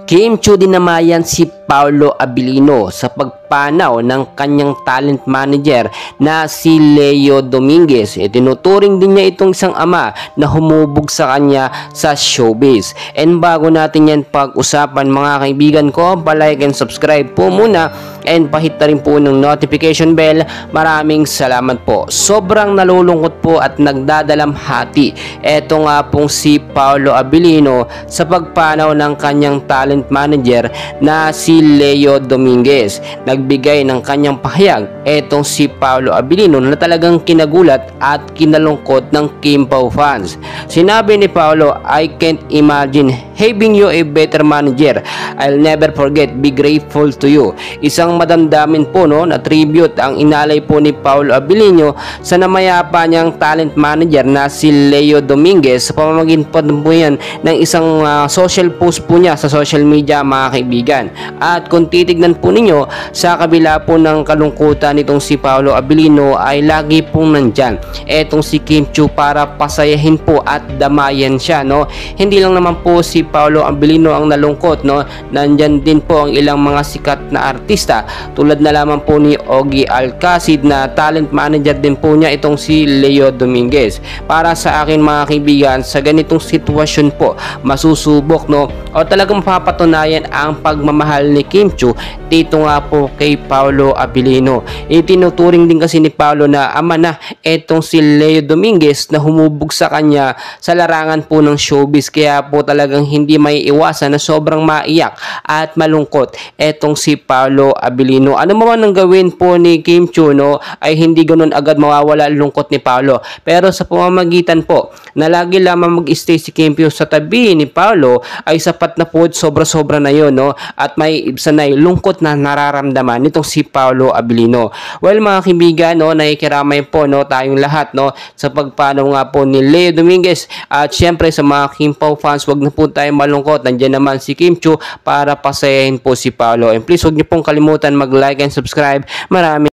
Kim Chiu dinamayan si Paolo Abilino sa pagpanaw ng kanyang talent manager na si Leo Dominguez. Tinuturing din niya itong isang ama na humubog sa kanya sa showbiz. And bago natin yan pag-usapan mga kaibigan ko, palike and subscribe po muna and pahit na rin po ng notification bell. Maraming salamat po. Sobrang nalulungkot po at nagdadalamhati eto nga pong si Paolo Abilino sa pagpanaw ng kanyang talent manager na si Leo Dominguez. Nagbigay ng kanyang pahayag etong si Paolo Abilino na talagang kinagulat at kinalungkot ng Kim Pao fans. Sinabi ni Paolo, "I can't imagine having you a better manager. I'll never forget, be grateful to you." Isang madamdamin po na tribute ang inalay po ni Paolo Abilino sa namayapa niyang talent manager na si Leo Dominguez sa pamamagitan po yan ng isang social post po niya sa social media mga kaibigan. At kung titignan po ninyo, sa kabila po ng kalungkutan nitong si Paolo Abilino ay lagi pong nandyan etong si Kim Chiu para pasayahin po at damayan siya. Hindi lang naman po si Paolo Abilino ang nalungkot, nandyan din po ang ilang mga sikat na artista tulad na lamang po ni Ogie Alcacid na talent manager din po niya itong si Leo Dominguez. Para sa akin mga kaibigan, sa ganitong sitwasyon po masusubok o talagang mapapatunayan ang pagmamahal ni Kim Chiu dito nga po kay Paolo Abilino. Itinuturing din kasi ni Paolo na ama na etong si Leo Dominguez na humubog sa kanya sa larangan po ng showbiz, kaya po talagang hindi may iwasan na sobrang maiyak at malungkot etong si Paolo Abilino. Ano man ang gawin po ni Kim Chiu ay hindi ganun agad mawawala ang lungkot ni Paolo, pero sa pamamagitan po na lagi lamang mag-stay si Kim Chiu sa tabi ni Paolo ay sapat na po, sobra-sobra na yun at may ibsanay lungkot na nararamdaman nitong si Paolo Abilino. Well mga kaibigan, nakikiramay po tayong lahat sa pagpanaw nga po ni Leo Dominguez. At syempre sa mga Kim Pao fans, wag na po tayo malungkot, nandiyan naman si Kim Chiu para pasayahin po si Paolo. And please wag niyo pong kalimutan mag-like and subscribe. Maraming